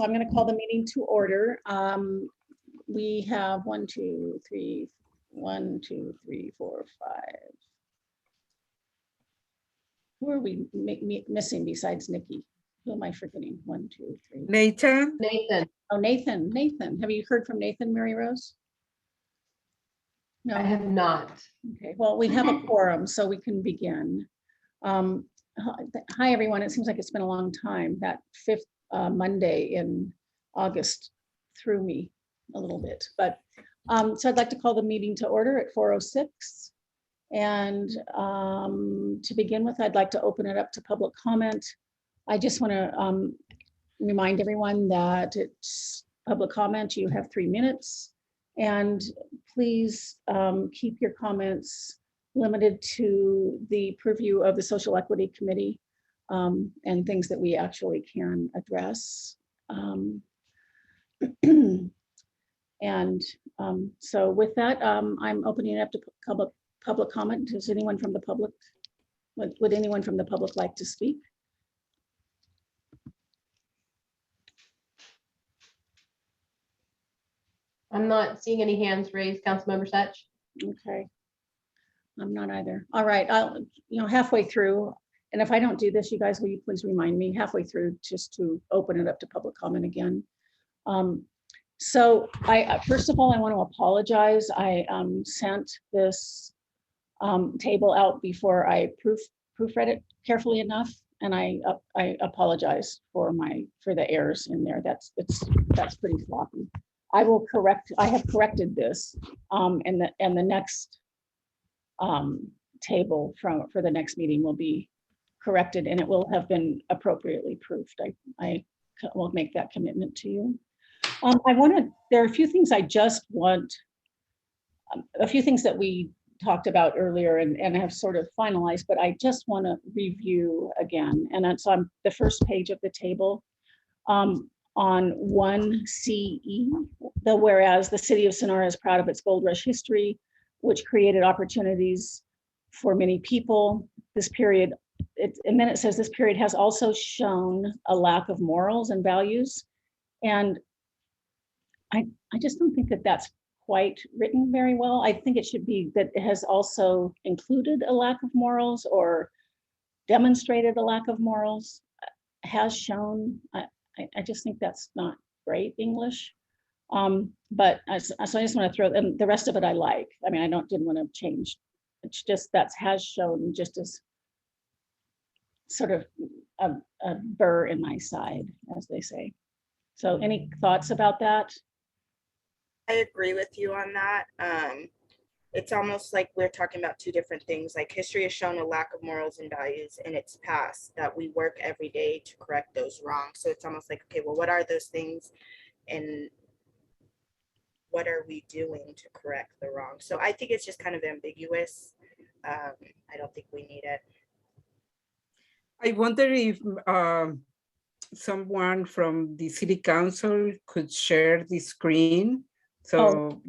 I'm going to call the meeting to order. We have 1, 2, 3, 4, 5. Who are we missing besides Nikki? Who am I forgetting? 1, 2, 3. Nathan? Nathan. Oh, Nathan. Nathan. Have you heard from Nathan, Mary Rose? No. I have not. Okay. Well, we have a quorum, so we can begin. Hi, everyone. It seems like it's been a long time. That fifth Monday in August threw me a little bit, but so I'd like to call the meeting to order at 4:06. And to begin with, I'd like to open it up to public comment. I just want to remind everyone that it's public comment. You have 3 minutes, and please keep your comments limited to the purview of the Social Equity Committee and things that we actually can address. So with that, I'm opening it up to public comment. Does anyone from the public, would anyone from the public like to speak? I'm not seeing any hands raised, Councilmember Satch. Okay. I'm not either. All right, I'll, halfway through, and if I don't do this, you guys, will you please remind me halfway through just to open it up to public comment again. So first of all, I want to apologize. I sent this table out before I proofread it carefully enough, and I apologize for the errors in there. That's pretty sloppy. I have corrected this, and the next table for the next meeting will be corrected, and it will have been appropriately proofed. I will make that commitment to you. There are a few things I just want, a few things that we talked about earlier and have sort of finalized, but I just want to review again. And that's on the first page of the table. On 1CE, whereas the city of Sonora is proud of its gold rush history, which created opportunities for many people. This period, and then it says this period has also shown a lack of morals and values. And I just don't think that that's quite written very well. I think it should be that it has also included a lack of morals or demonstrated a lack of morals, has shown. I just think that's not great English. But so I just want to throw, and the rest of it I like. I mean, didn't want to change. It's just that has shown just as sort of a burr in my side, as they say. So any thoughts about that? I agree with you on that. It's almost like we're talking about two different things. Like history has shown a lack of morals and values in its past, that we work every day to correct those wrongs. So it's almost like, okay, well, what are those things and what are we doing to correct the wrong? So I think it's just kind of ambiguous. I don't think we need it. I wonder if someone from the city council could share the screen so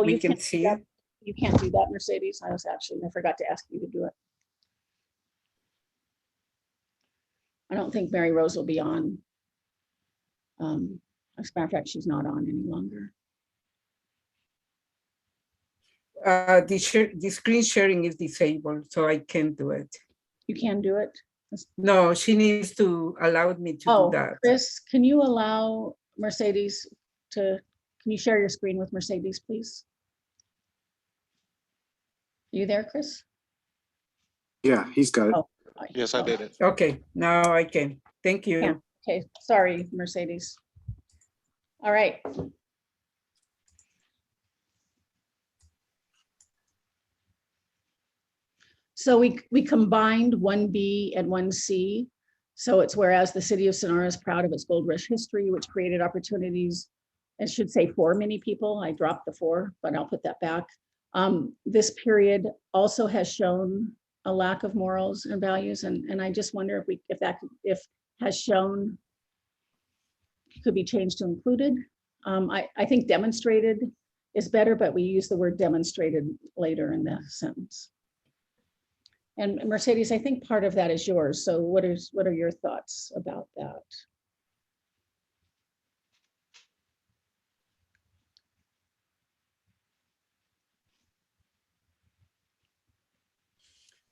we can see it. You can't do that, Mercedes. I forgot to ask you to do it. I don't think Mary Rose will be on. As a matter of fact, she's not on any longer. The screen sharing is disabled, so I can't do it. You can do it? No, she needs to allow me to do that. Chris, can you allow Mercedes can you share your screen with Mercedes, please? Are you there, Chris? Yeah, he's got it. Oh, Yes, I did it. Okay, now I can. Thank you. Yeah. Okay, sorry, Mercedes. All right. So we combined 1B and 1C. So it's whereas the city of Sonora is proud of its gold rush history, which created opportunities. It should say for many people. I dropped the for, but I'll put that back. This period also has shown a lack of morals and values, and I just wonder if has shown could be changed to included. I think demonstrated is better, but we use the word demonstrated later in the sentence. And Mercedes, I think part of that is yours. So what are your thoughts about that?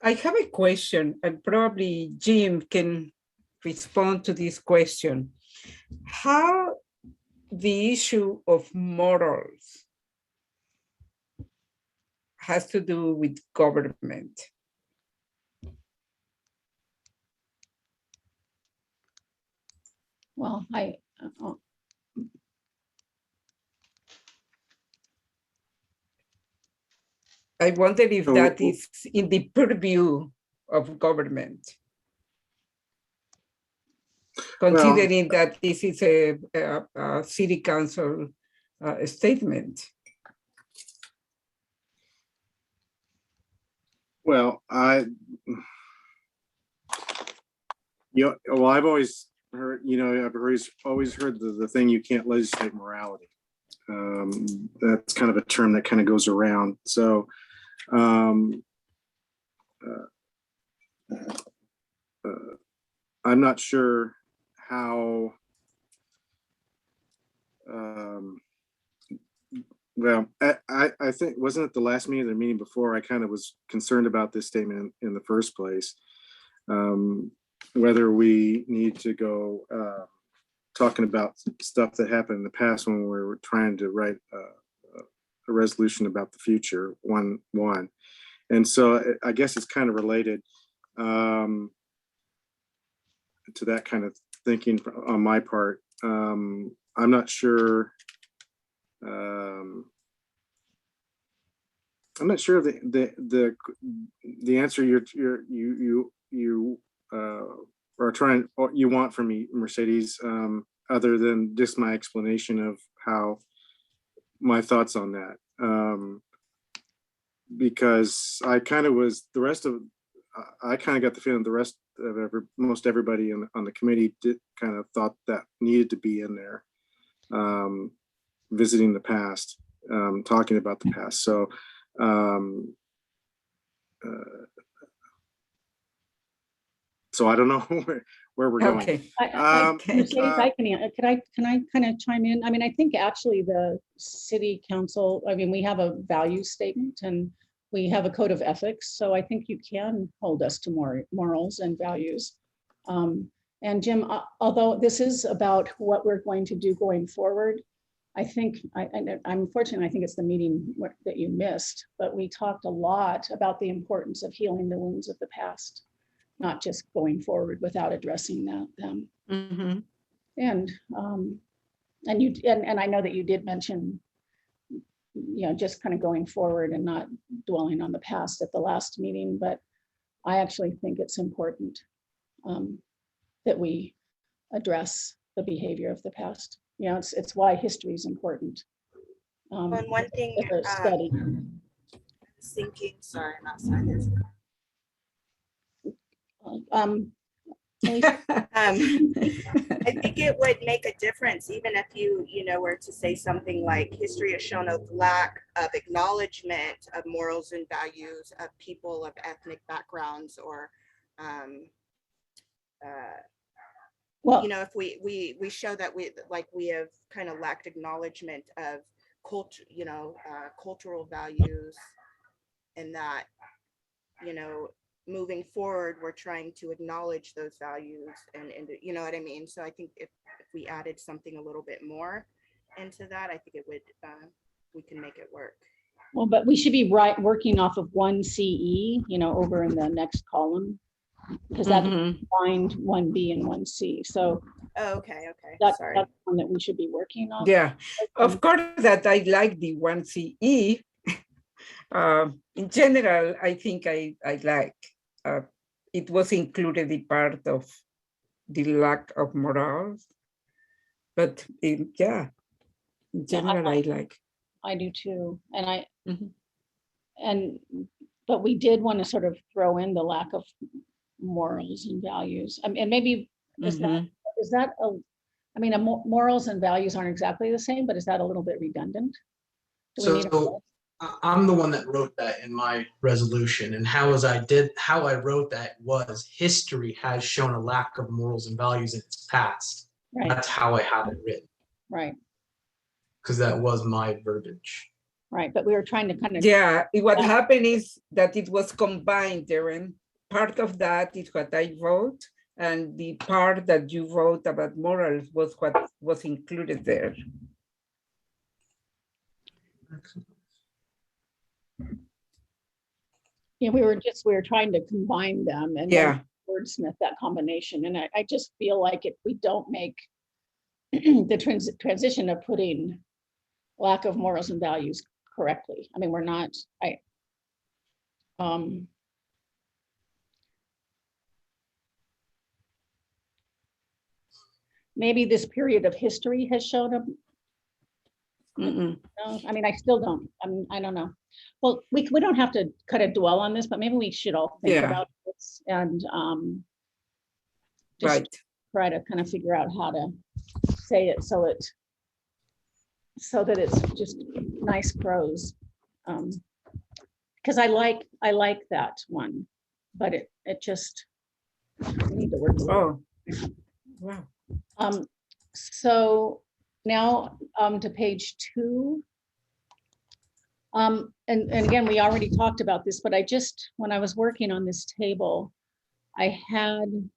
I have a question, and probably Jim can respond to this question. How the issue of morals has to do with government? Well, I wonder if So- that is in the purview of government. Considering that this is a city council statement. Well, I've always heard, I've always heard the thing, you can't legislate morality. That's kind of a term that kind of goes around. So, I'm not sure how, well, I think, wasn't it the last meeting or the meeting before, I kind of was concerned about this statement in the first place. Whether we need to go talking about stuff that happened in the past when we were trying to write a resolution about the future, one. And so I guess it's kind of related to that kind of thinking on my part. I'm not sure. I'm not sure the answer you are trying, or you want from me, Mercedes, other than just my explanation of how my thoughts on that. Because I kind of was, I kind of got the feeling the rest of most everybody on the committee did kind of thought that needed to be in there. Visiting the past, talking about the past. So, so I don't know where we're going. Okay. Mercedes, can I kind of chime in? I mean, I think actually the city council, I mean, we have a value statement and we have a code of ethics. So I think you can hold us to more morals and values. And Jim, although this is about what we're going to do going forward, I think, I'm fortunate, I think it's the meeting that you missed, but we talked a lot about the importance of healing the wounds of the past, not just going forward without addressing them. Mm-hmm. And I know that you did mention, just kind of going forward and not dwelling on the past at the last meeting, but I actually think it's important that we address the behavior of the past. It's why history is important. And one thing, as a study. thinking, sorry, I'm outside. There's I think it would make a difference, even if you were to say something like history has shown a lack of acknowledgement of morals and values of people of ethnic backgrounds, or well, if we show that we have kind of lacked acknowledgement of culture, cultural values, and that moving forward, we're trying to acknowledge those values, and you know what I mean? So I think if we added something a little bit more into that, I think it would, we can make it work. well, but we should be working off of 1 CE, over in the next column, because that's combined 1B and 1C. So okay. Sorry. That's one that we should be working on. Yeah, of course that I like the 1CE. In general, I think I like. It was included in part of the lack of morals, but yeah, in general, I like. I do too, and but we did want to sort of throw in the lack of morals and values. And maybe is that morals and values aren't exactly the same, but is that a little bit redundant? So I'm the one that wrote that in my resolution, and how I wrote that was history has shown a lack of morals and values in its past. Right. That's how I have it written. Right. Because that was my verbiage. right, but we were trying to kind of, Yeah, what happened is that it was combined, Darren. Part of that is what I wrote, and the part that you wrote about morals was what was included there. we were trying to combine them and then Yeah, wordsmith that combination. And I just feel like if we don't make the transition of putting lack of morals and values correctly, I mean, we're not, maybe this period of history has shown up. mm-mm. No, I mean, I still don't, I don't know. Well, we don't have to kind of dwell on this, but maybe we should all think Yeah. about this and just Right. try to kind of figure out how to say it so that it's just nice prose. Because I like that one, but it just, we need to work. Oh, wow. So now to page 2. And again, we already talked about this, but when I was working on this table, I had,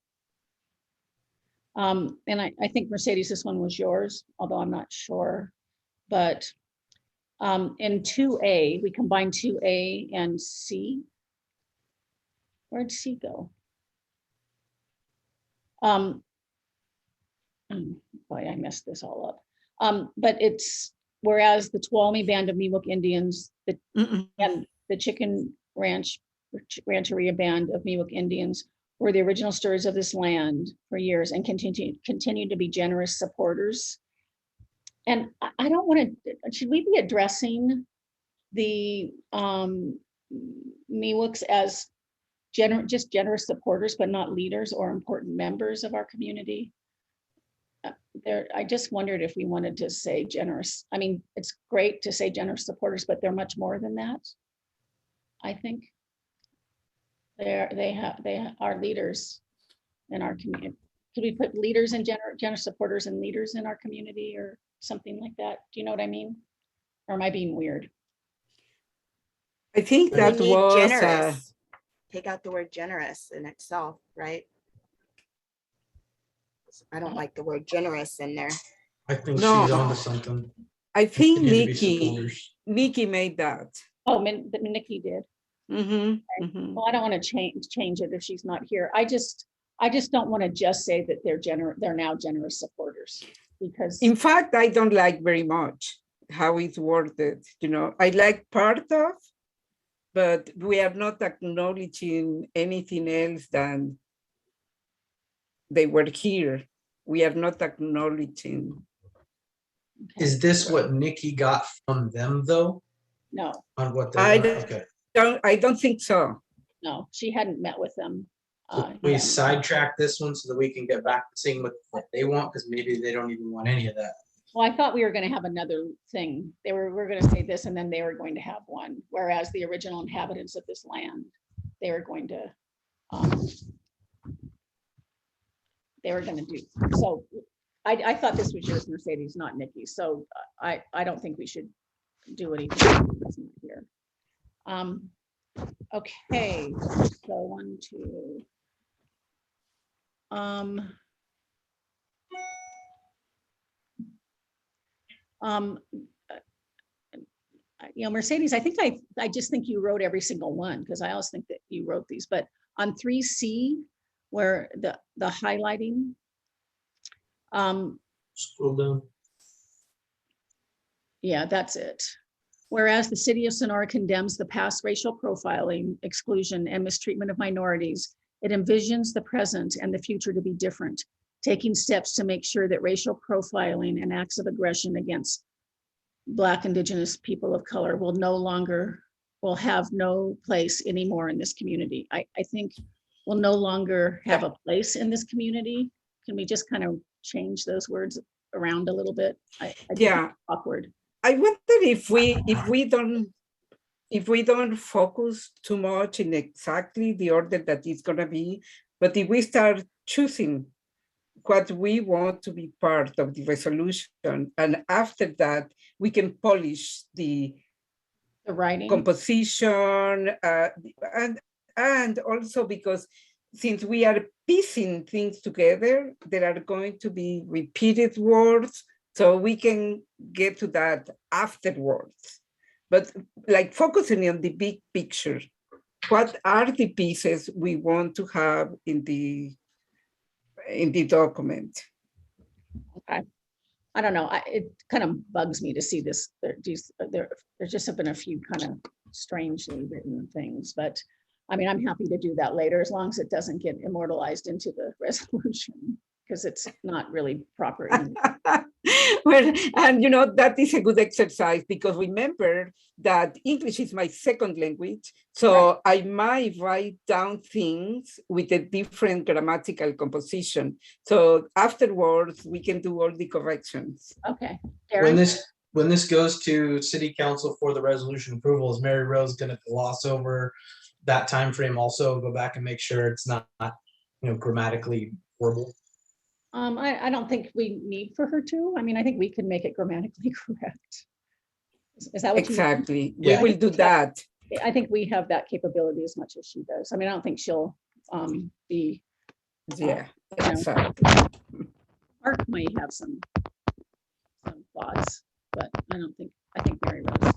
and I think Mercedes, this one was yours, although I'm not sure, but in 2A, we combined 2A and C. Where'd C go? Boy, I messed this all up. But it's, whereas the Tuolumne Band of Miwok Indians, and the Chicken Rancheria Band of Miwok Indians were the original stewards of this land for years and continue to be generous supporters. And I don't want to, should we be addressing the Miwoks as just generous supporters, but not leaders or important members of our community? I just wondered if we wanted to say generous. I mean, it's great to say generous supporters, but they're much more than that. I think they are leaders in our community. Could we put leaders and generous supporters and leaders in our community or something like that? Do you know what I mean? Or am I being weird? I think We that need was generous. Take out the word generous in itself, right? I don't like the word generous in there. I think No. she's onto something. I think They need to be Nikki supporters. made that. Oh, Nikki did. Well, I don't want to change it if she's not here. I just don't want to just say that they're now generous supporters, because In fact, I don't like very much how it's worded. I like part of, but we are not acknowledging anything else than they were here. We are not acknowledging. Is this what Nikki got from them though? no, On what they I okay. I don't think so. no, she hadn't met with them. So we Yeah. sidetrack this one so that we can get back to seeing what they want, because maybe they don't even want any of that. Well, I thought we were going to have another thing. We're going to say this, and then they were going to have one. Whereas the original inhabitants of this land, they were going to do. So I thought this was yours, Mercedes, not Nikki. So I don't think we should do anything here. Okay, so 1, 2. Mercedes, I think I just think you wrote every single one, because I always think that you wrote these, but on 3C, where the highlighting, Scroll down. yeah, that's it. Whereas the city of Sonora condemns the past racial profiling, exclusion, and mistreatment of minorities, it envisions the present and the future to be different, taking steps to make sure that racial profiling and acts of aggression against Black, Indigenous people of color will have no place anymore in this community. I think will no longer have a place in this community. Can we just kind of change those words around a little bit? I think Yeah. it's awkward. I wonder if we don't focus too much in exactly the order that it's going to be, but if we start choosing what we want to be part of the resolution, and after that we can polish the The writing. composition, and also because since we are piecing things together, there are going to be repeated words, so we can get to that afterwards. But like focusing on the big picture, what are the pieces we want to have in the document? Okay. I don't know. It kind of bugs me to see this. There just have been a few kind of strangely written things, but I mean, I'm happy to do that later as long as it doesn't get immortalized into the resolution because it's not really proper English. Well, and you know, that is a good exercise because remember that English is my second language. So I might write down things with a different grammatical composition. So afterwards, we can do all the corrections. Okay. When Darren? this goes to city council for the resolution approval, is Mary Rose gonna gloss over that time frame? Also go back and make sure it's not, grammatically horrible? I don't think we need for her to. I mean, I think we can make it grammatically correct. Is that what you mean? Exactly. Yeah. We will do that. I think we have that capability as much as she does. I mean, I don't think she'll be, Yeah, you know, exactly. Mark might have some thoughts, but I think Mary Rose.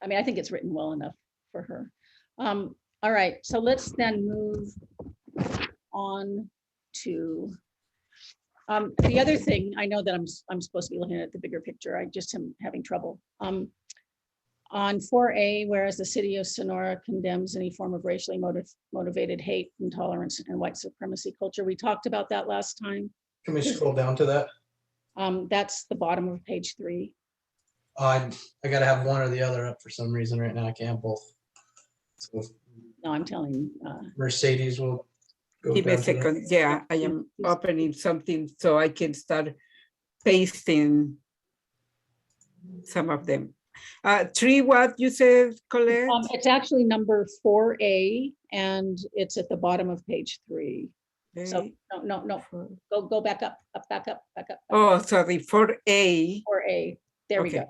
I mean, I think it's written well enough for her. All right, so let's then move on to the other thing. I know that I'm supposed to be looking at the bigger picture. I just am having trouble. On 4A, whereas the city of Sonora condemns any form of racially motivated hate, intolerance, and white supremacy culture. We talked about that last time. Can we scroll down to that? That's the bottom of page 3. I gotta have one or the other up for some reason right now. I can't both. So No, I'm telling Mercedes will go Give me a down to that. second. Yeah, I am opening something so I can start pasting some of them. 3, what you said, Colette? it's actually number 4A, and it's at the bottom of page 3. So Okay. no, go back up, back up. Oh, sorry, 4A. 4A, there we Okay.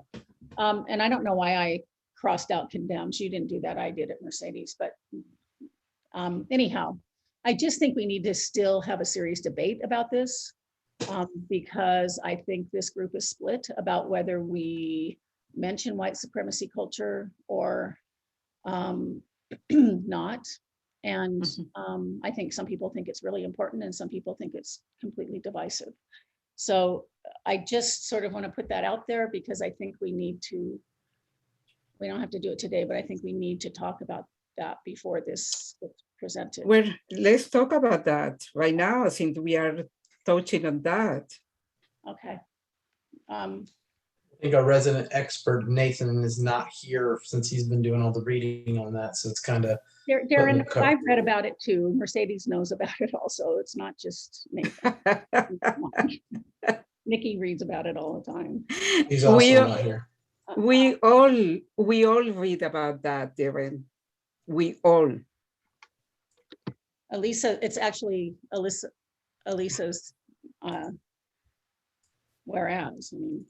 go. And I don't know why I crossed out condemns. You didn't do that, I did at Mercedes, but anyhow, I just think we need to still have a serious debate about this because I think this group is split about whether we mention white supremacy culture or not. And I think some people think it's really important and some people think it's completely divisive. So I just sort of want to put that out there because I think we don't have to do it today, but I think we need to talk about that before this gets presented. Well, let's talk about that right now since we are touching on that. Okay. I think our resident expert Nathan is not here since he's been doing all the reading on that. So it's kind of Darren, I've read about it too. Mercedes knows about it also. It's not just Nathan. Nikki reads about it all the time. he's also not here. We all read about that, Darren. We all. Elisa, it's actually Elisa's whereas. I mean,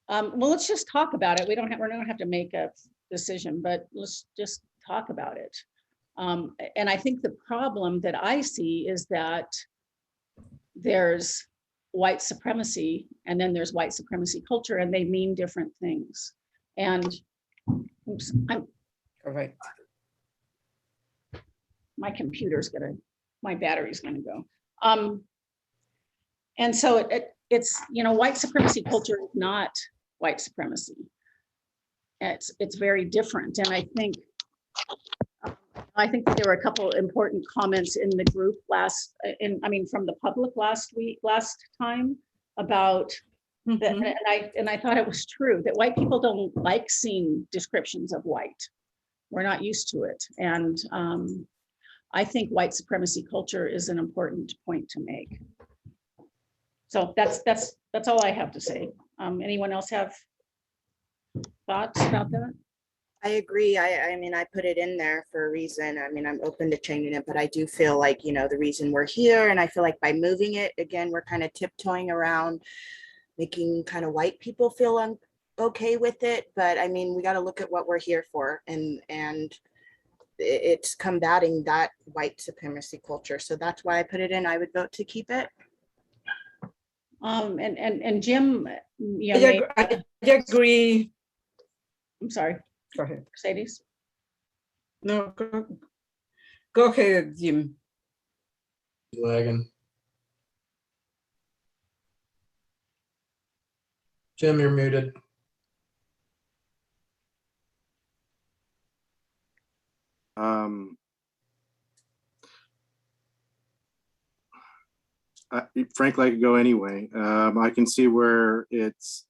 well, let's just talk about it. We don't have to make a decision, but let's just talk about it. And I think the problem that I see is that there's white supremacy and then there's white supremacy culture, and they mean different things. And oops, Correct. my battery's gonna go. And so it's, white supremacy culture is not white supremacy. It's very different. And I think that there were a couple important comments in the group from the public last time about that, and I thought it was true that white people don't like seeing descriptions of white. We're not used to it. And I think white supremacy culture is an important point to make. So that's all I have to say. Anyone else have thoughts about that? I agree. I mean, I put it in there for a reason. I mean, I'm open to changing it, but I do feel like, the reason we're here, and I feel like by moving it, again, we're kind of tiptoeing around, making kind of white people feel okay with it, but I mean, we got to look at what we're here for, and it's combating that white supremacy culture. So that's why I put it in. I would vote to keep it. And Jim, you I, know, ag- I agree. I'm sorry, Go ahead. Mercedes. No, go ahead, Jim. Lagging. Jim, you're muted. Frankly, I could go anyway. I can see where it's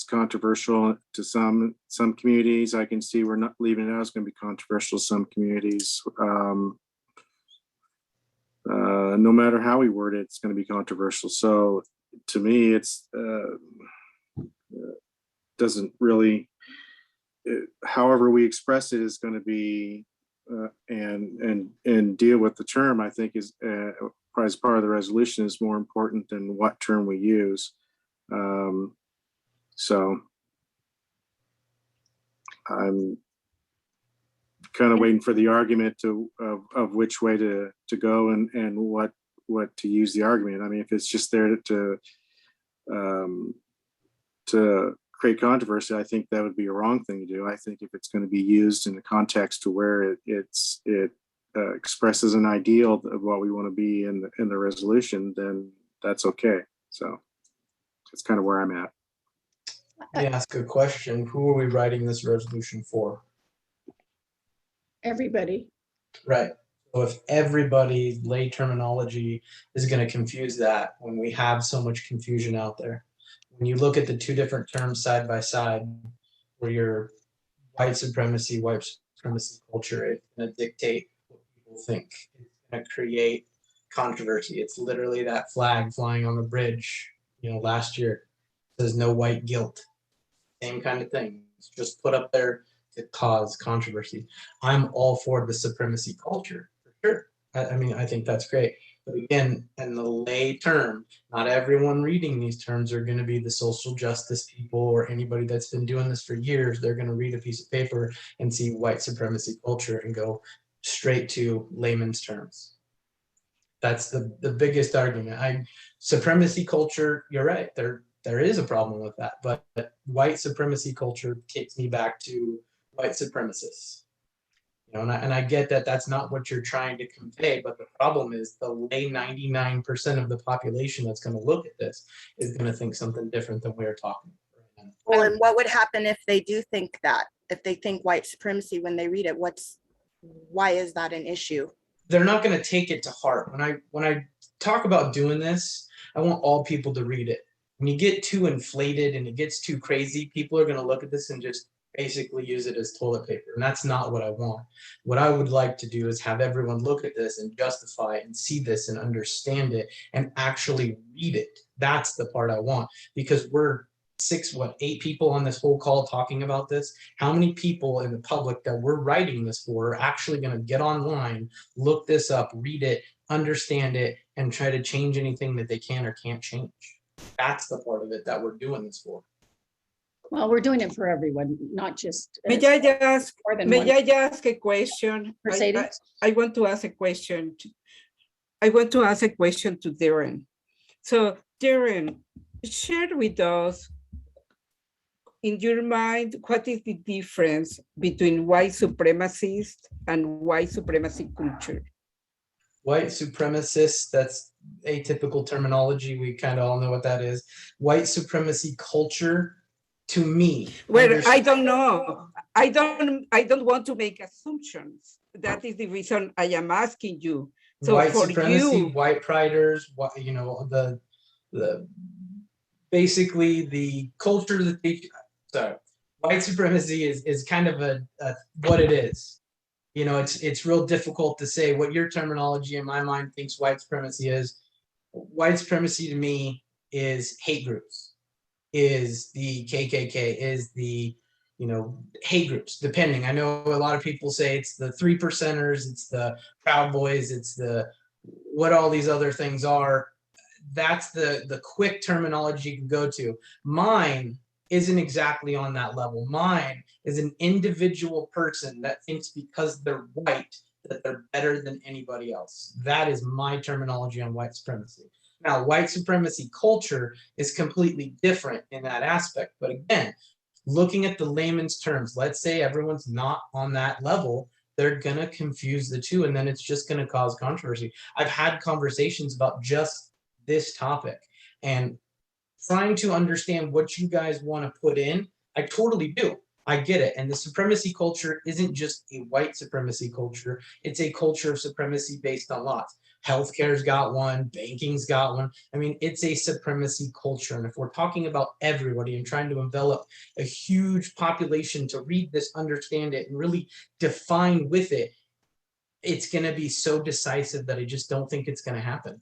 controversial to some communities. I can see we're not leaving it out. It's going to be controversial to some communities. No matter how we word it, it's going to be controversial. So to me, it's doesn't really. However we express it is going to be and deal with the term. I think is as part of the resolution is more important than what term we use. So I'm kind of waiting for the argument of which way to go and what to use the argument. I mean, if it's just there to create controversy, I think that would be a wrong thing to do. I think if it's going to be used in the context to where it expresses an ideal of what we want to be in the resolution, then that's okay. So that's kind of where I'm at. Let me ask a question. Who are we writing this resolution for? Everybody. Right. So if everybody's lay terminology is going to confuse that, when we have so much confusion out there, when you look at the two different terms side by side, where your white supremacy culture, it's going to dictate what people think. It's going to create controversy. It's literally that flag flying on the bridge, last year. It says no white guilt. Same kind of thing. It's just put up there to cause controversy. I'm all for the supremacy culture, for sure. I mean, I think that's great. But again, in the lay term, not everyone reading these terms are going to be the social justice people or anybody that's been doing this for years. They're going to read a piece of paper and see white supremacy culture and go straight to layman's terms. That's the biggest argument. Supremacy culture, you're right. There is a problem with that, but white supremacy culture takes me back to white supremacists. And I get that that's not what you're trying to convey, but the problem is the lay 99% of the population that's going to look at this is going to think something different than we're talking about. Well, and what would happen if they do think that? If they think white supremacy when they read it, why is that an issue? They're not going to take it to heart. When I talk about doing this, I want all people to read it. When you get too inflated and it gets too crazy, people are going to look at this and just basically use it as toilet paper. And that's not what I want. What I would like to do is have everyone look at this and justify it and see this and understand it and actually read it. That's the part I want, because we're 8 people on this whole call talking about this. How many people in the public that we're writing this for are actually going to get online, look this up, read it, understand it, and try to change anything that they can or can't change? That's the part of it that we're doing this for. Well, we're doing it for everyone, not just. May I ask a question? Mercedes? I want to ask a question. I want to ask a question to Darren. So Darren, share with us, in your mind, what is the difference between white supremacist and white supremacy culture? White supremacist, that's atypical terminology. We kind of all know what that is. White supremacy culture, to me. Well, I don't know. I don't want to make assumptions. That is the reason I am asking you. So white for supremacy, you, white priders, the basically the culture that white supremacy is kind of a what it is. It's real difficult to say what your terminology in my mind thinks white supremacy is. White supremacy to me is hate groups, is the KKK, is the hate groups, depending. I know a lot of people say it's the 3%ers, it's the Proud Boys, it's the what all these other things are. That's the quick terminology you can go to. Mine isn't exactly on that level. Mine is an individual person that thinks because they're white that they're better than anybody else. That is my terminology on white supremacy. Now, white supremacy culture is completely different in that aspect. But again, looking at the layman's terms, let's say everyone's not on that level, they're going to confuse the two, and then it's just going to cause controversy. I've had conversations about just this topic, and trying to understand what you guys want to put in, I totally do. I get it. And the supremacy culture isn't just a white supremacy culture. It's a culture of supremacy based on lots. Healthcare's got one, banking's got one. I mean, it's a supremacy culture. And if we're talking about everybody and trying to envelop a huge population to read this, understand it, and really define with it, it's going to be so decisive that I just don't think it's going to happen.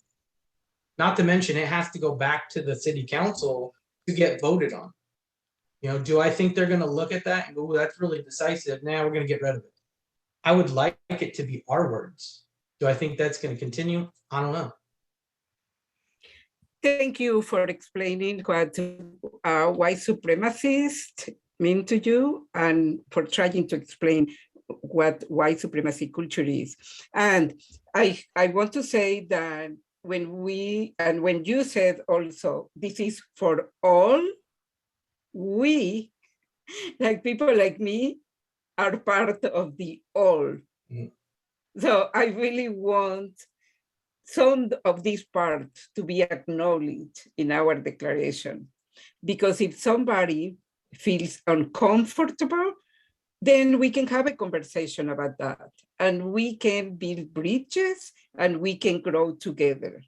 Not to mention, it has to go back to the city council to get voted on. You know, do I think they're going to look at that and go, "Ooh, that's really decisive. Now we're going to get rid of it." I would like it to be our words. Do I think that's going to continue? I don't know. Thank you for explaining what white supremacists mean to you and for trying to explain what white supremacy culture is. And I want to say that when you said also, this is for all, we, like people like me, are part of the all. Mhm. So I really want some of these parts to be acknowledged in our declaration, because if somebody feels uncomfortable, then we can have a conversation about that, and we can build bridges and we can grow together.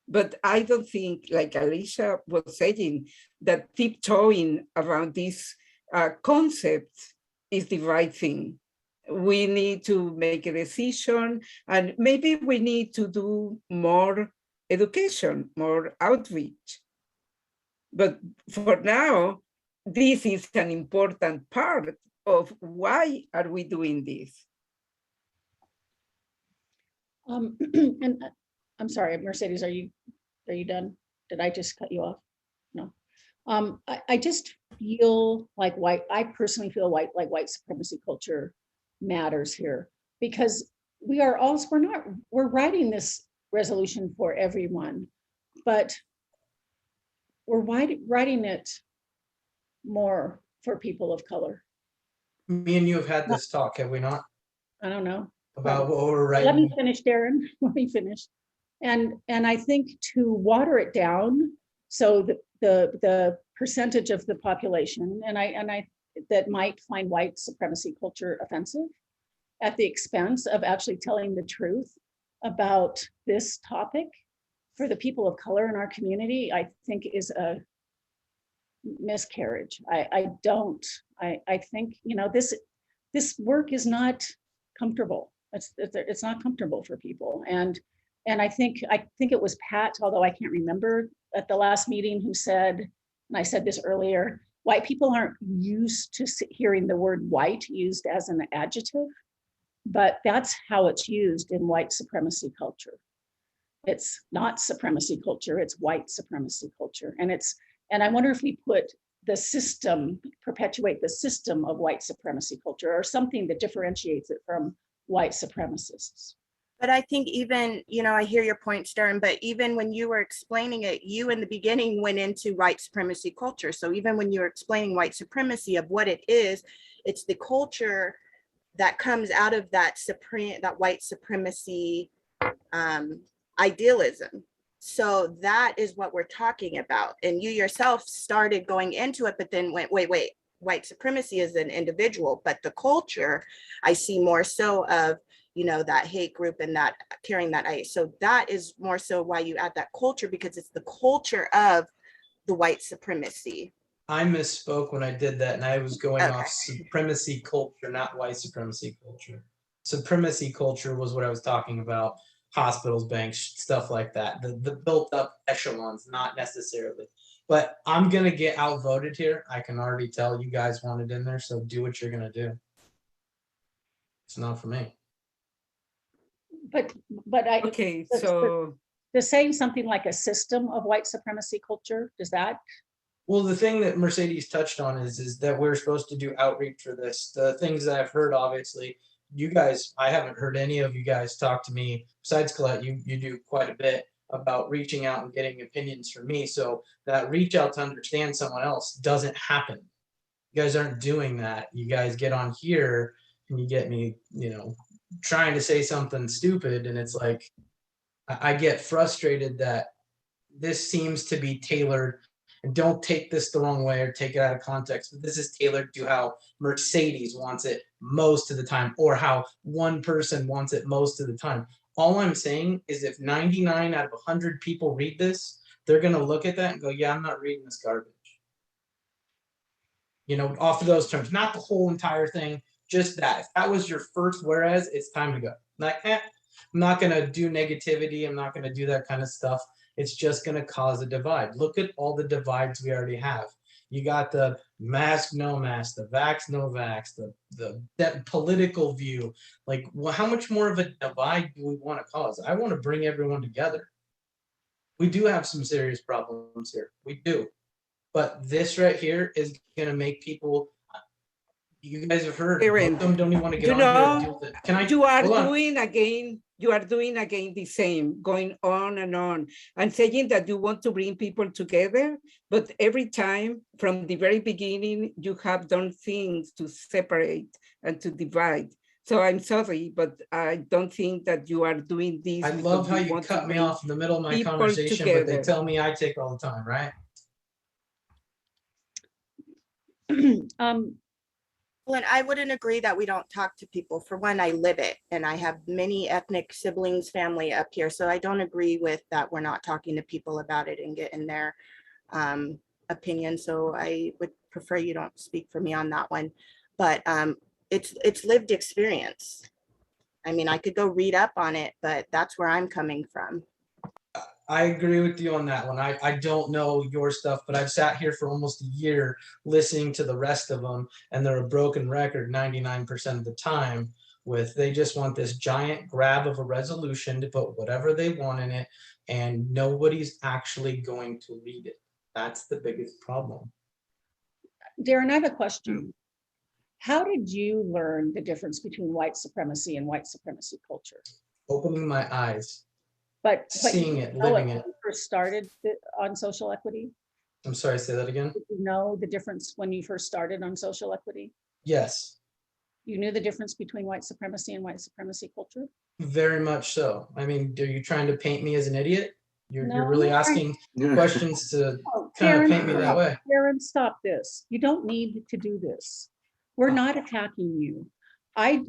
But I don't think, like Alicia was saying, that tiptoeing around this concept is the right thing. We need to make a decision, and maybe we need to do more education, more outreach. But for now, this is an important part of why are we doing this. And I'm sorry, Mercedes, are you done? Did I just cut you off? No. I just feel like I personally feel like white supremacy culture matters here, because we're writing this resolution for everyone, but we're writing it more for people of color. Me and you have had this talk, have we not? I don't know. About what we're Let me writing. finish, Darren. Let me finish. And I think to water it down, so the percentage of the population, and I that might find white supremacy culture offensive, at the expense of actually telling the truth about this topic for the people of color in our community, I think is a miscarriage. I think, you know, this work is not comfortable. It's not comfortable for people. And I think it was Pat, although I can't remember, at the last meeting, who said, and I said this earlier, white people aren't used to hearing the word white used as an adjective, but that's how it's used in white supremacy culture. It's not supremacy culture, it's white supremacy culture. And I wonder if we put the system, perpetuate the system of white supremacy culture, or something that differentiates it from white supremacists. But I think even, you know, I hear your point, Darren, but even when you were explaining it, you in the beginning went into white supremacy culture. So even when you're explaining white supremacy of what it is, it's the culture that comes out of that white supremacy idealism. So that is what we're talking about. And you yourself started going into it, but then went, wait, white supremacy is an individual, but the culture, I see more so of, you know, that hate group and that carrying that ice. So that is more so why you add that culture, because it's the culture of the white supremacy. I misspoke when I did that, and I was going Okay. off supremacy culture, not white supremacy culture. Supremacy culture was what I was talking about. Hospitals, banks, stuff like that. The built up echelons, not necessarily. But I'm going to get outvoted here. I can already tell you guys want it in there, so do what you're going to do. It's not for me. But Okay, so does saying something like a system of white supremacy culture, does that Well, the thing that Mercedes touched on is that we're supposed to do outreach for this. The things that I've heard, obviously, you guys, I haven't heard any of you guys talk to me, besides Colette, you do quite a bit about reaching out and getting opinions from me. So that reach out to understand someone else doesn't happen. You guys aren't doing that. You guys get on here and you get me, trying to say something stupid. And it's like, I get frustrated that this seems to be tailored, and don't take this the wrong way or take it out of context, but this is tailored to how Mercedes wants it most of the time, or how one person wants it most of the time. All I'm saying is if 99 out of 100 people read this, they're going to look at that and go, yeah, I'm not reading this garbage. Off of those terms, not the whole entire thing, just that. If that was your first whereas, it's time to go. Like, I'm not going to do negativity. I'm not going to do that kind of stuff. It's just going to cause a divide. Look at all the divides we already have. You got the mask, no mask, the vax, no vax, that political view. Like, how much more of a divide do we want to cause? I want to bring everyone together. We do have some serious problems here. We do. But this right here is going to make people, you guys have heard, Aaron, some don't even want to get you on here and know, deal with it. Can I, you are hold on. doing again the same, going on and saying that you want to bring people together, but every time from the very beginning, you have done things to separate and to divide. So I'm sorry, but I don't think that you are doing this. I love how you cut me off in the middle of my conversation, but they tell me I take all the time, right? Well, and I wouldn't agree that we don't talk to people. For one, I live it, and I have many ethnic siblings, family up here. So I don't agree with that. We're not talking to people about it and getting their opinion. So I would prefer you don't speak for me on that one. But it's lived experience. I mean, I could go read up on it, but that's where I'm coming from. I agree with you on that one. I don't know your stuff, but I've sat here for almost a year listening to the rest of them, and they're a broken record 99% of the time. They just want this giant grab of a resolution to put whatever they want in it, and nobody's actually going to read it. That's the biggest problem. Darren, I have a question. How did you learn the difference between white supremacy and white supremacy culture? Opening my eyes. But Seeing it, living it. When you first started on social equity? I'm sorry, say that again? Did you know the difference when you first started on social equity? Yes. You knew the difference between white supremacy and white supremacy culture? Very much so. I mean, are you trying to paint me as an idiot? You're No, really I'm asking questions to kind Darren, of paint me that way. Darren, stop this. You don't need to do this. We're not attacking you. I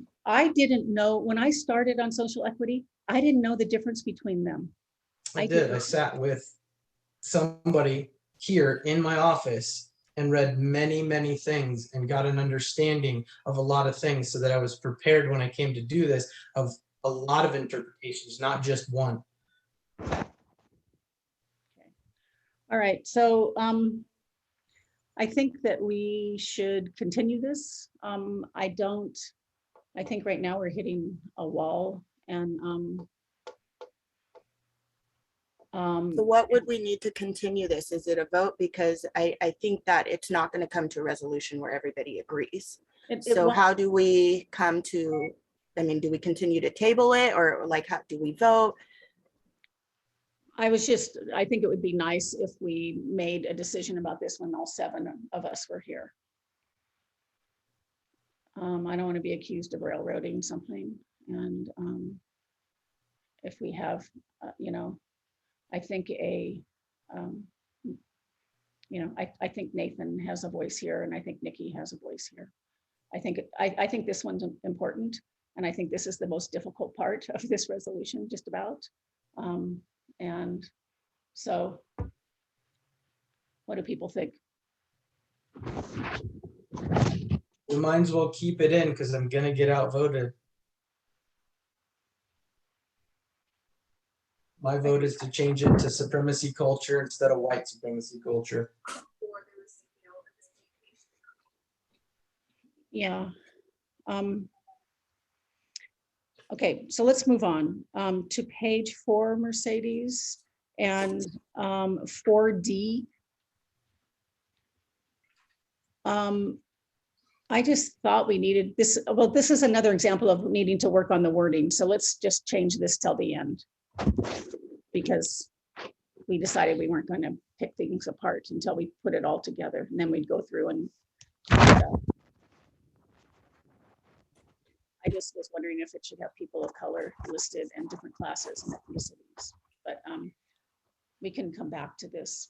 didn't know, when I started on social equity, I didn't know the difference between them. I did. I sat with somebody here in my office and read many, many things and got an understanding of a lot of things so that I was prepared when I came to do this of a lot of interpretations, not just one. Okay. All right. So I think that we should continue this. I think right now we're hitting a wall, and So what would we need to continue this? Is it a vote? Because I think that it's not going to come to a resolution where everybody agrees. So how do we come to, I mean, do we continue to table it, or like, how do we vote? I think it would be nice if we made a decision about this when all 7 of us were here. I don't want to be accused of railroading something. And if we have, I think I think Nathan has a voice here, and I think Nikki has a voice here. I think this one's important, and I think this is the most difficult part of this resolution, just about. And so, what do people think? We might as well keep it in because I'm gonna get outvoted. My vote is to change it to supremacy culture instead of white supremacy culture. Yeah. Okay, so let's move on to page 4, Mercedes, and 4D. I just thought we needed this, well, this is another example of needing to work on the wording, so let's just change this till the end. Because we decided we weren't going to pick things apart until we put it all together, and then we'd go through and I just was wondering if it should have people of color listed and different classes and ethnicities, but we can come back to this.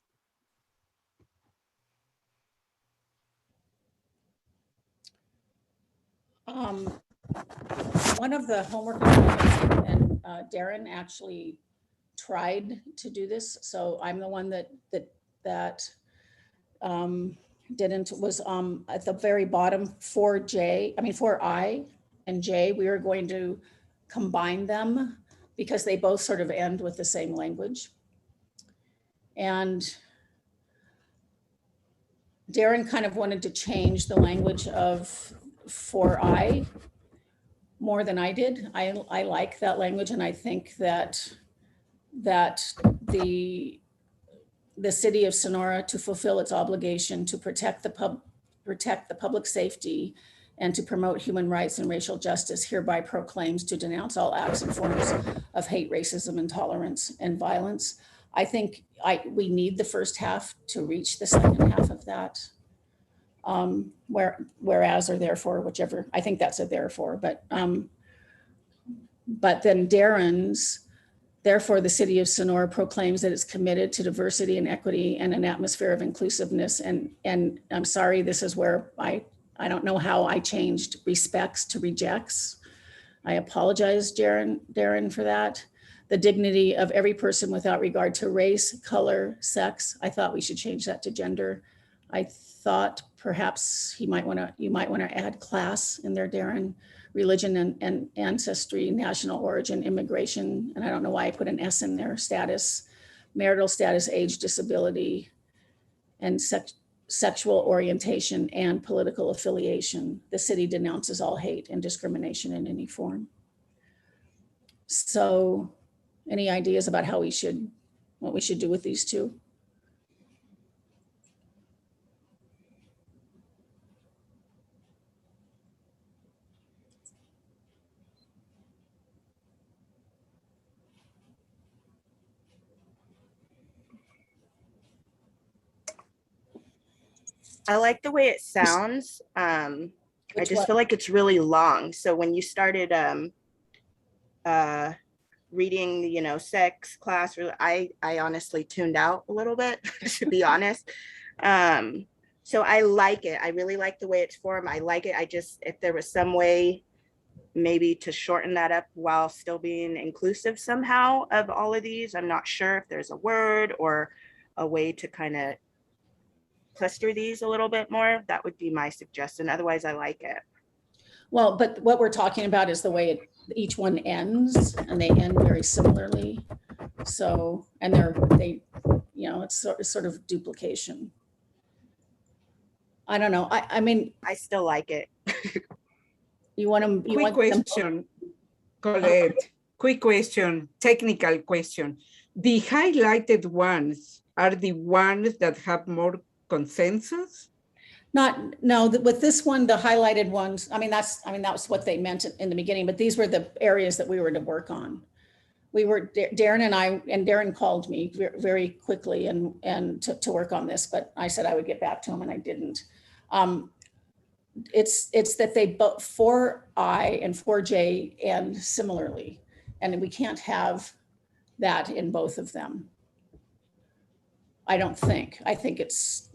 One of the homework assignments, and Darren actually tried to do this, so I'm the one that didn't, was at the very bottom for I and J, we are going to combine them because they both sort of end with the same language. And Darren kind of wanted to change the language of for I more than I did. I like that language, and I think that the city of Sonora, to fulfill its obligation to protect the public safety and to promote human rights and racial justice, hereby proclaims to denounce all acts and forms of hate, racism, intolerance, and violence. I think we need the first half to reach the second half of that. Whereas or therefore, whichever, I think that's a therefore, but then Darren's, therefore, the city of Sonora proclaims that it's committed to diversity and equity and an atmosphere of inclusiveness. And I'm sorry, this is where I don't know how I changed respects to rejects. I apologize, Darren, for that. The dignity of every person without regard to race, color, sex. I thought we should change that to gender. I thought perhaps you might want to add class in there, Darren. Religion and ancestry, national origin, immigration, and I don't know why I put an S in there, status, marital status, age, disability, and sexual orientation and political affiliation. The city denounces all hate and discrimination in any form. So any ideas about what we should do with these two? I like the way it sounds. I just feel like it's really long. So when you started reading, sex, class, I honestly tuned out a little bit, to be honest. So I like it. I really like the way it's formed. I like it. If there was some way maybe to shorten that up while still being inclusive somehow of all of these, I'm not sure if there's a word or a way to kind of cluster these a little bit more. That would be my suggestion. Otherwise, I like it. Well, but what we're talking about is the way each one ends, and they end very similarly. So, and it's sort of duplication. I don't know. I mean, I still like it. Quick question, Colette. Quick question, technical question. The highlighted ones are the ones that have more consensus? No, with this one, the highlighted ones, that was what they meant in the beginning, but these were the areas that we were to work on. Darren and Darren called me very quickly and to work on this, but I said I would get back to him and I didn't. It's that they both, for I and for J, end similarly, and we can't have that in both of them. I don't think. I think it's.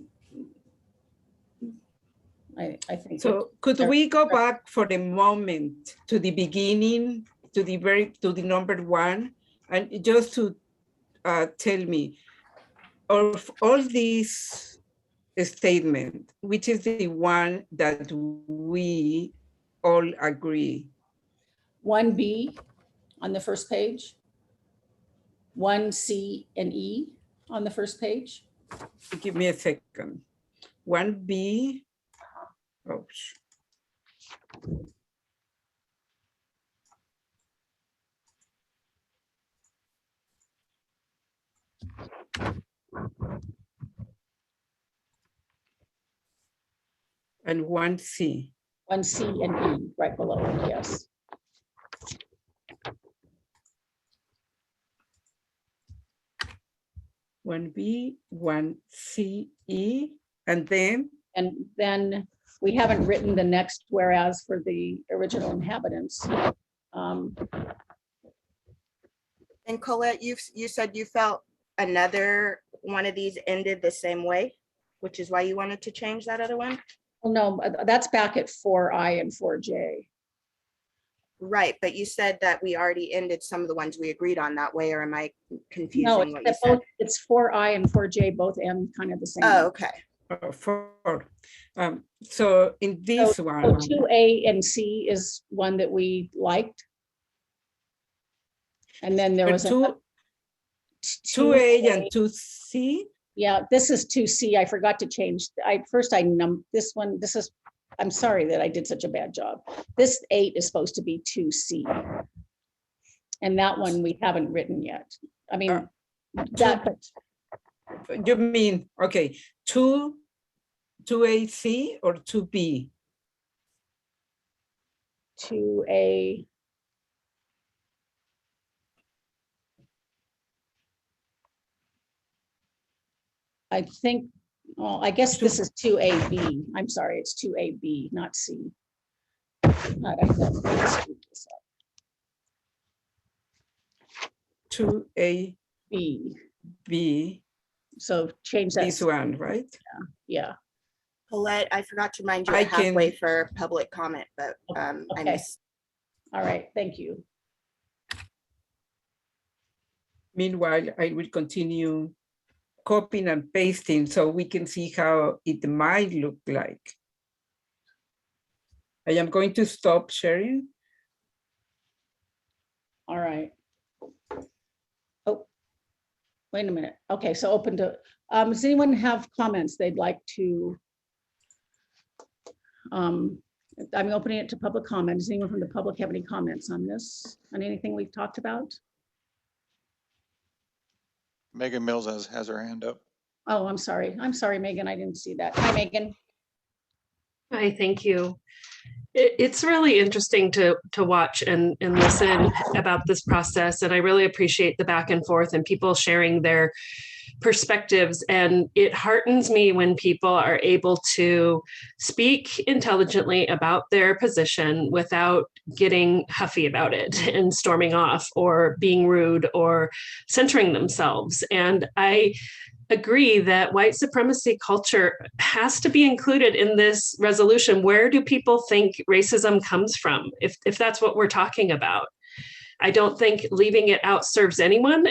I think. So could we go back for a moment to the beginning, to the number one, and just to tell me, of all these statements, which is the one that we all agree? 1B on the first page, 1C and E on the first page. Give me a second. 1B. Oh. And 1C. 1C and E right below it, yes. One B, 1C, E, and then And then we haven't written the next whereas for the original inhabitants. And Colette, you said you felt another one of these ended the same way, which is why you wanted to change that other one? Well, no, that's back at 4I and 4J. Right, but you said that we already ended some of the ones we agreed on that way, or am I No, confusing what you it's said? both, it's 4I and 4J both end kind of the same. Oh, okay. 4. So in this So one, 2A and C is one that we liked. And then there but was a 2A and 2C. Yeah, this is 2C. I forgot to change. This one, I'm sorry that I did such a bad job. This 8 is supposed to be 2C. And that one we haven't written yet. I mean, You mean, okay, 2AC or 2B? 2A. I think, well, I guess this is 2AB. I'm sorry, it's 2AB, not C. Not, I don't know, let's speed this up. 2AB, B. So change that. this one, right? Yeah. Colette, I forgot to remind you I at halfway can- for public comment, but I Okay. missed. All right. Thank you. Meanwhile, I will continue copying and pasting so we can see how it might look like. I am going to stop sharing. All right. Oh, wait a minute. Okay, so open to, does anyone have comments they'd like to? I'm opening it to public comment. Does anyone from the public have any comments on this, on anything we've talked about? Megan Mills has her hand up. Oh, I'm sorry. I'm sorry, Megan. I didn't see that. Hi, Megan. Hi, thank you. It's really interesting to watch and listen about this process. And I really appreciate the back and forth and people sharing their perspectives. And it heartens me when people are able to speak intelligently about their position without getting huffy about it and storming off or being rude or centering themselves. And I agree that white supremacy culture has to be included in this resolution. Where do people think racism comes from, if that's what we're talking about? I don't think leaving it out serves anyone.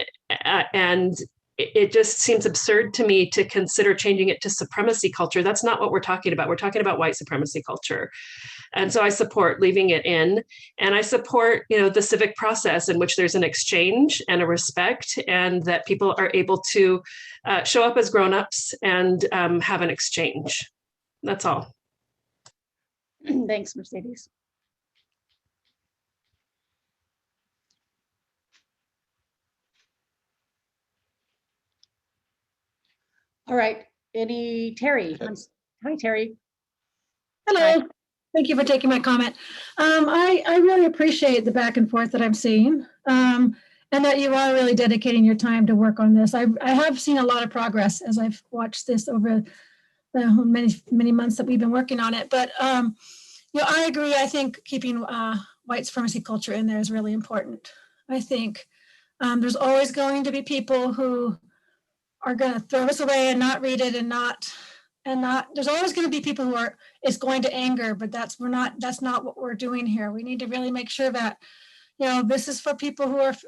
And it just seems absurd to me to consider changing it to supremacy culture. That's not what we're talking about. We're talking about white supremacy culture. And so I support leaving it in, and I support, the civic process in which there's an exchange and a respect, and that people are able to show up as grown-ups and have an exchange. That's all. Thanks, Mercedes. All right, Terry? Hi, Terry. Hello, thank you for taking my comment. I really appreciate the back and forth that I'm seeing, and that you are really dedicating your time to work on this. I have seen a lot of progress as I've watched this over the many months that we've been working on it. But I agree. I think keeping white supremacy culture in there is really important. I think there's always going to be people who are going to throw us away and not read it and not there's always going to be people who it's going to anger, but that's not what we're doing here. We need to really make sure that this is for people who have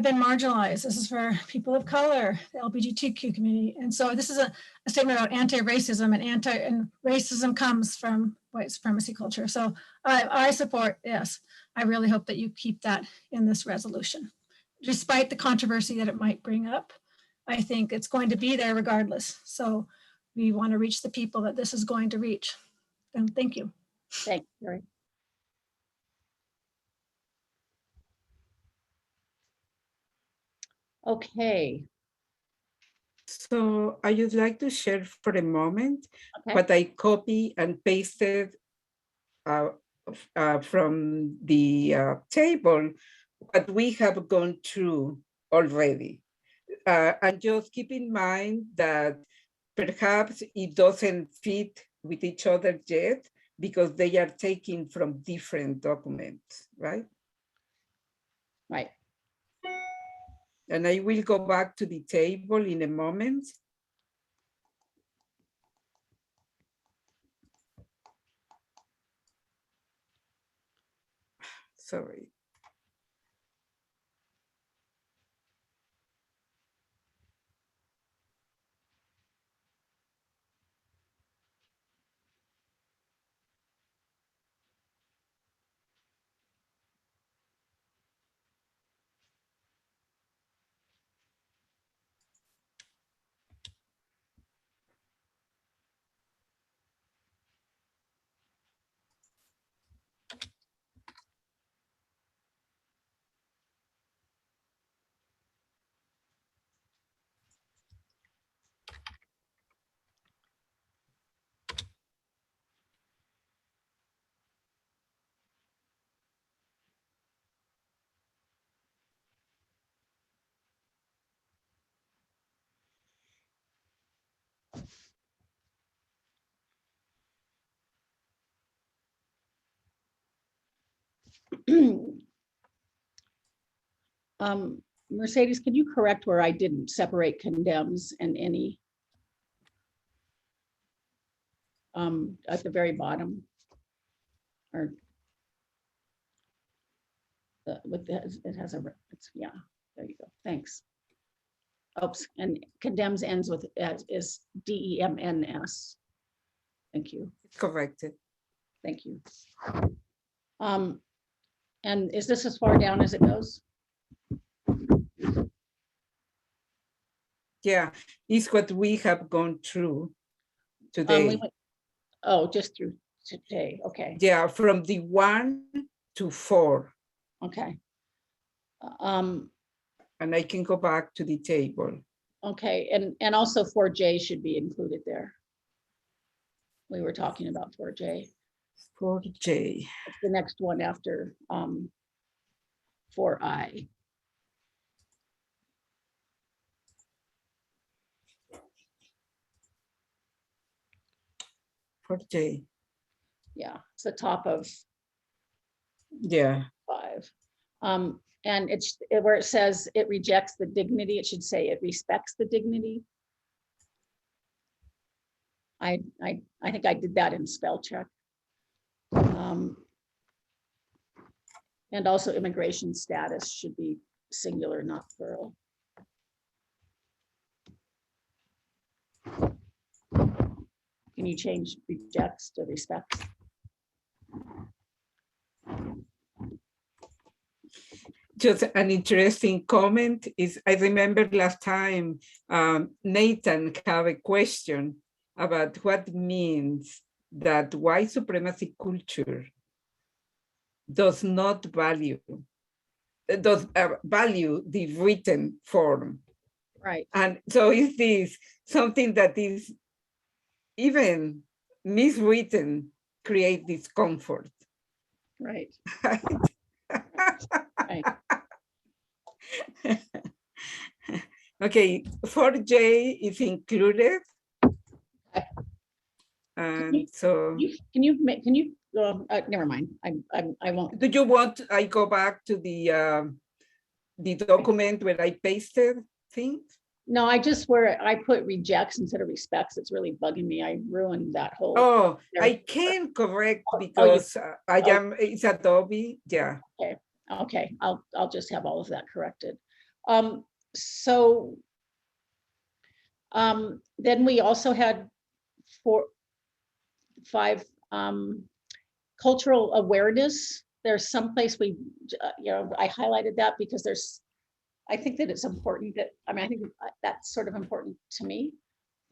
been marginalized. This is for people of color, the LGBTQ community. And so this is a statement about anti-racism, and racism comes from white supremacy culture. So I support this. I really hope that you keep that in this resolution, despite the controversy that it might bring up. I think it's going to be there regardless. So we want to reach the people that this is going to reach. And thank you. Thanks, Terry. Okay. So I would like to share for a moment Okay. what I copy and pasted from the table, what we have gone through already. And just keep in mind that perhaps it doesn't fit with each other yet because they are taken from different documents, right? Right. And I will go back to the table in a moment. Sorry. Mercedes, can you correct where I didn't separate condemns and any? At the very bottom. Or with the, it has a, it's, yeah, there you go, thanks. Oops, and condemns ends with, is DEMNS. Thank you, Corrected. thank you. And is this as far down as it goes? Yeah, it's what we have gone through We today. went, oh, just through today, okay, Yeah, from the 1 to 4. okay. And I can go back to the table. Okay, and also 4J should be included there. We were talking about 4J. 4J. It's the next one after 4I. For J. Yeah, it's the top of Yeah. 5. And it's where it says it rejects the dignity, it should say it respects the dignity. I think I did that in spell check. And also immigration status should be singular, not plural. Can you change rejects to respects? Just an interesting comment is, I remember last time Nathan had a question about what means that white supremacy culture does not value the written form. Right, And so is this something that is even miswritten create discomfort? right, Right? right. Okay, 4J is included. Okay. And so, Can you never mind. I won't. do you want I go back to the document where I pasted things? No, I just where I put rejects instead of respects. It's really bugging me. I ruined that whole. Oh, there. I can correct you- because it's Adobe. Yeah. Okay, I'll just have all of that corrected. So then we also had 5 cultural awareness. There's someplace we, I highlighted that because I think that it's important that, I think that's sort of important to me,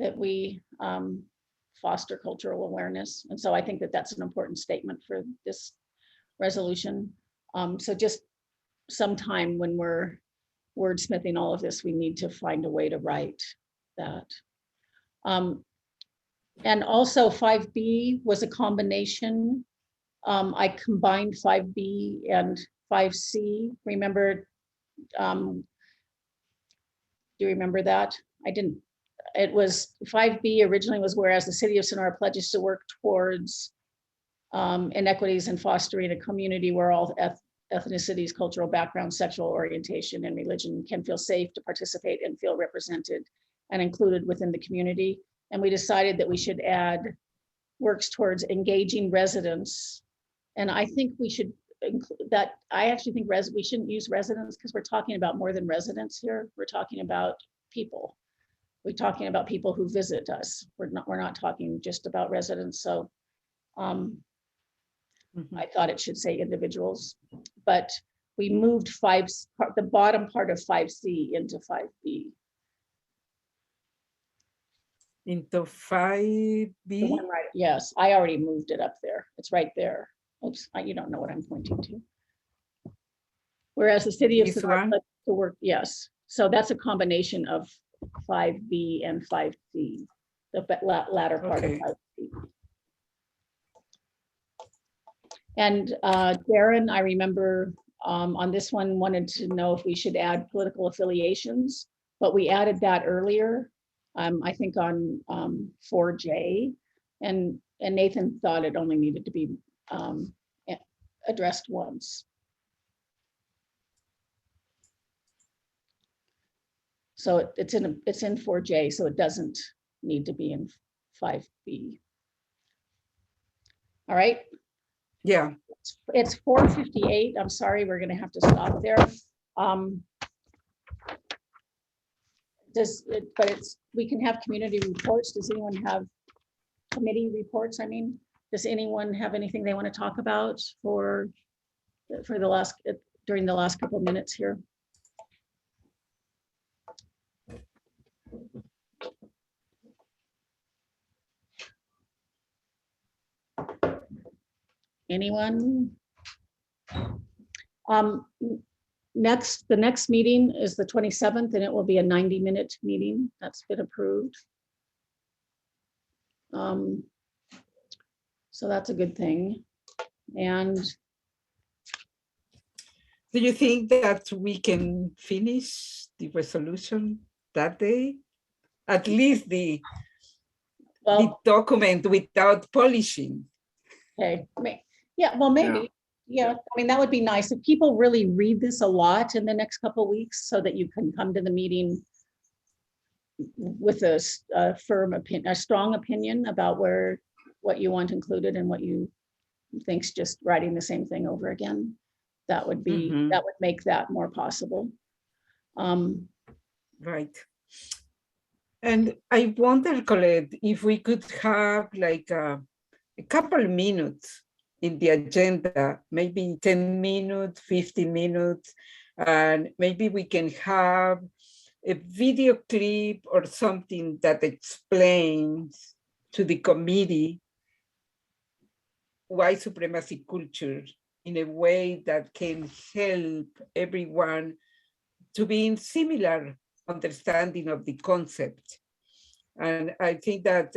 that we foster cultural awareness. And so I think that that's an important statement for this resolution. So just sometime when we're wordsmithing all of this, we need to find a way to write that. And also 5B was a combination. I combined 5B and 5C. Remember, do you remember that? I didn't. It was 5B originally was whereas the city of Sonora pledges to work towards inequities and fostering a community where all ethnicities, cultural backgrounds, sexual orientation, and religion can feel safe to participate and feel represented and included within the community. And we decided that we should add works towards engaging residents. And I think we should include that. I actually think we shouldn't use residents because we're talking about more than residents here. We're talking about people. We're talking about people who visit us. We're not talking just about residents. So I thought it should say individuals, but we moved the bottom part of 5C into 5B. Into 5B? The one right, yes, I already moved it up there. It's right there. Oops, you don't know what I'm pointing to. Whereas the city of This Sonora one? pledged to work, yes. So that's a combination of 5B and 5C, the latter part Okay. of 5C. And Darren, I remember on this one wanted to know if we should add political affiliations, but we added that earlier, I think on 4J, and Nathan thought it only needed to be addressed once. So it's in 4J, so it doesn't need to be in 5B. All right. Yeah. It's 4:58. I'm sorry, we're gonna have to stop there. We can have community reports. Does anyone have committee reports? I mean, does anyone have anything they want to talk about during the last couple of minutes here? Anyone? The next meeting is the 27th, and it will be a 90-minute meeting. That's been approved. So that's a good thing. And do you think that we can finish the resolution that day? At least the document without polishing. Okay, yeah, well, maybe. Yeah, I mean, that would be nice if people really read this a lot in the next couple of weeks so that you can come to the meeting with a firm opinion, a strong opinion about what you want included and what you think's just writing the same thing over again. That would be, that would make that more possible. Right. And I wonder, Colette, if we could have like a couple minutes in the agenda, maybe 10 minutes, 15 minutes, and maybe we can have a video clip or something that explains to the committee white supremacy culture in a way that can help everyone to be in similar understanding of the concept. And I think that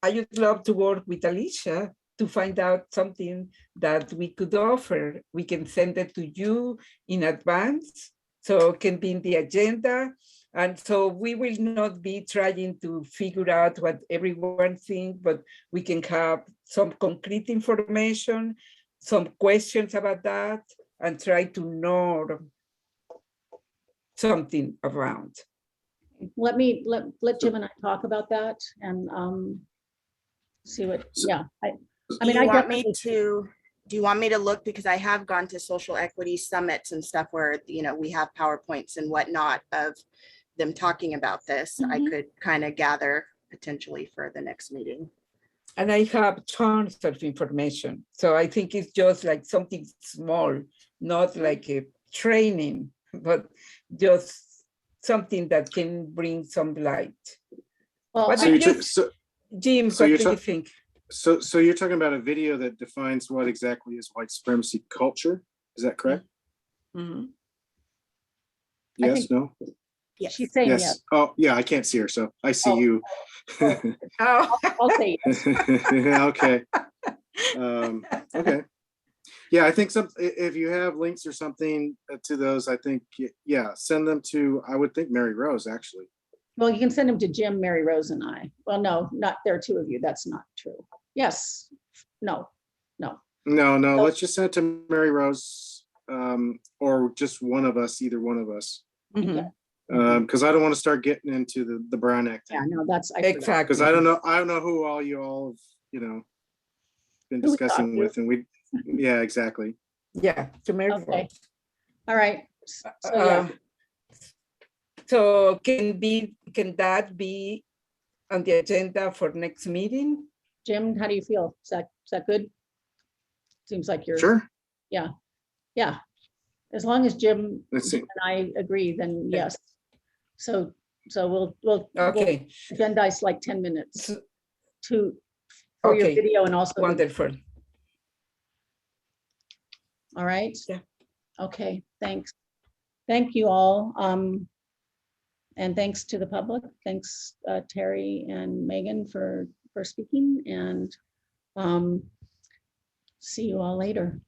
I would love to work with Alicia to find out something that we could offer. We can send it to you in advance, so it can be in the agenda. And so we will not be trying to figure out what everyone thinks, but we can have some concrete information, some questions about that, and try to know something around. Let Jim and I talk about that and see what, yeah. I mean, do you want me to look, because I have gone to social equity summits and stuff where, you know, we have PowerPoints and whatnot of them talking about this. I could kind of gather potentially for the next meeting. And I have tons of information. So I think it's just like something small, not like a training, but just something that can bring some light. Well, Jim, what do you think? So you're talking about a video that defines what exactly is white supremacy culture? Is that correct? Mm-hmm. Yes, no? Yes. She's saying yes. Yes. Oh, yeah, I can't see her, so I see Oh. you. Oh, I'll say yes. Okay. Okay. Yeah, I think if you have links or something to those, I think, yeah, send them to, I would think Mary Rose, actually. Well, you can send them to Jim, Mary Rose, and I. Well, no, not, there are two of you. That's not true. Yes, no, no. No, So- let's just send it to Mary Rose, or just one of us, either one of us. mhm, Because I don't want to start getting into the Brown Act Yeah, thing. no, that's, I forgot. exactly. Because I don't know who all you all have, been Who we discussing talked with, and yeah, exactly. Yeah, to Mary Okay. Rose. All right. So, yeah, So can that be on the agenda for next meeting? Jim, how do you feel? Is that good? Seems like you're. Sure. Yeah. As long as Jim Let's see. and I agree, then yes. So we'll Okay, agendize like 10 minutes so- for your okay, video and also. wonderful. All right. Yeah. Okay, thanks. Thank you all. And thanks to the public. Thanks, Terry and Megan for speaking, and see you all later.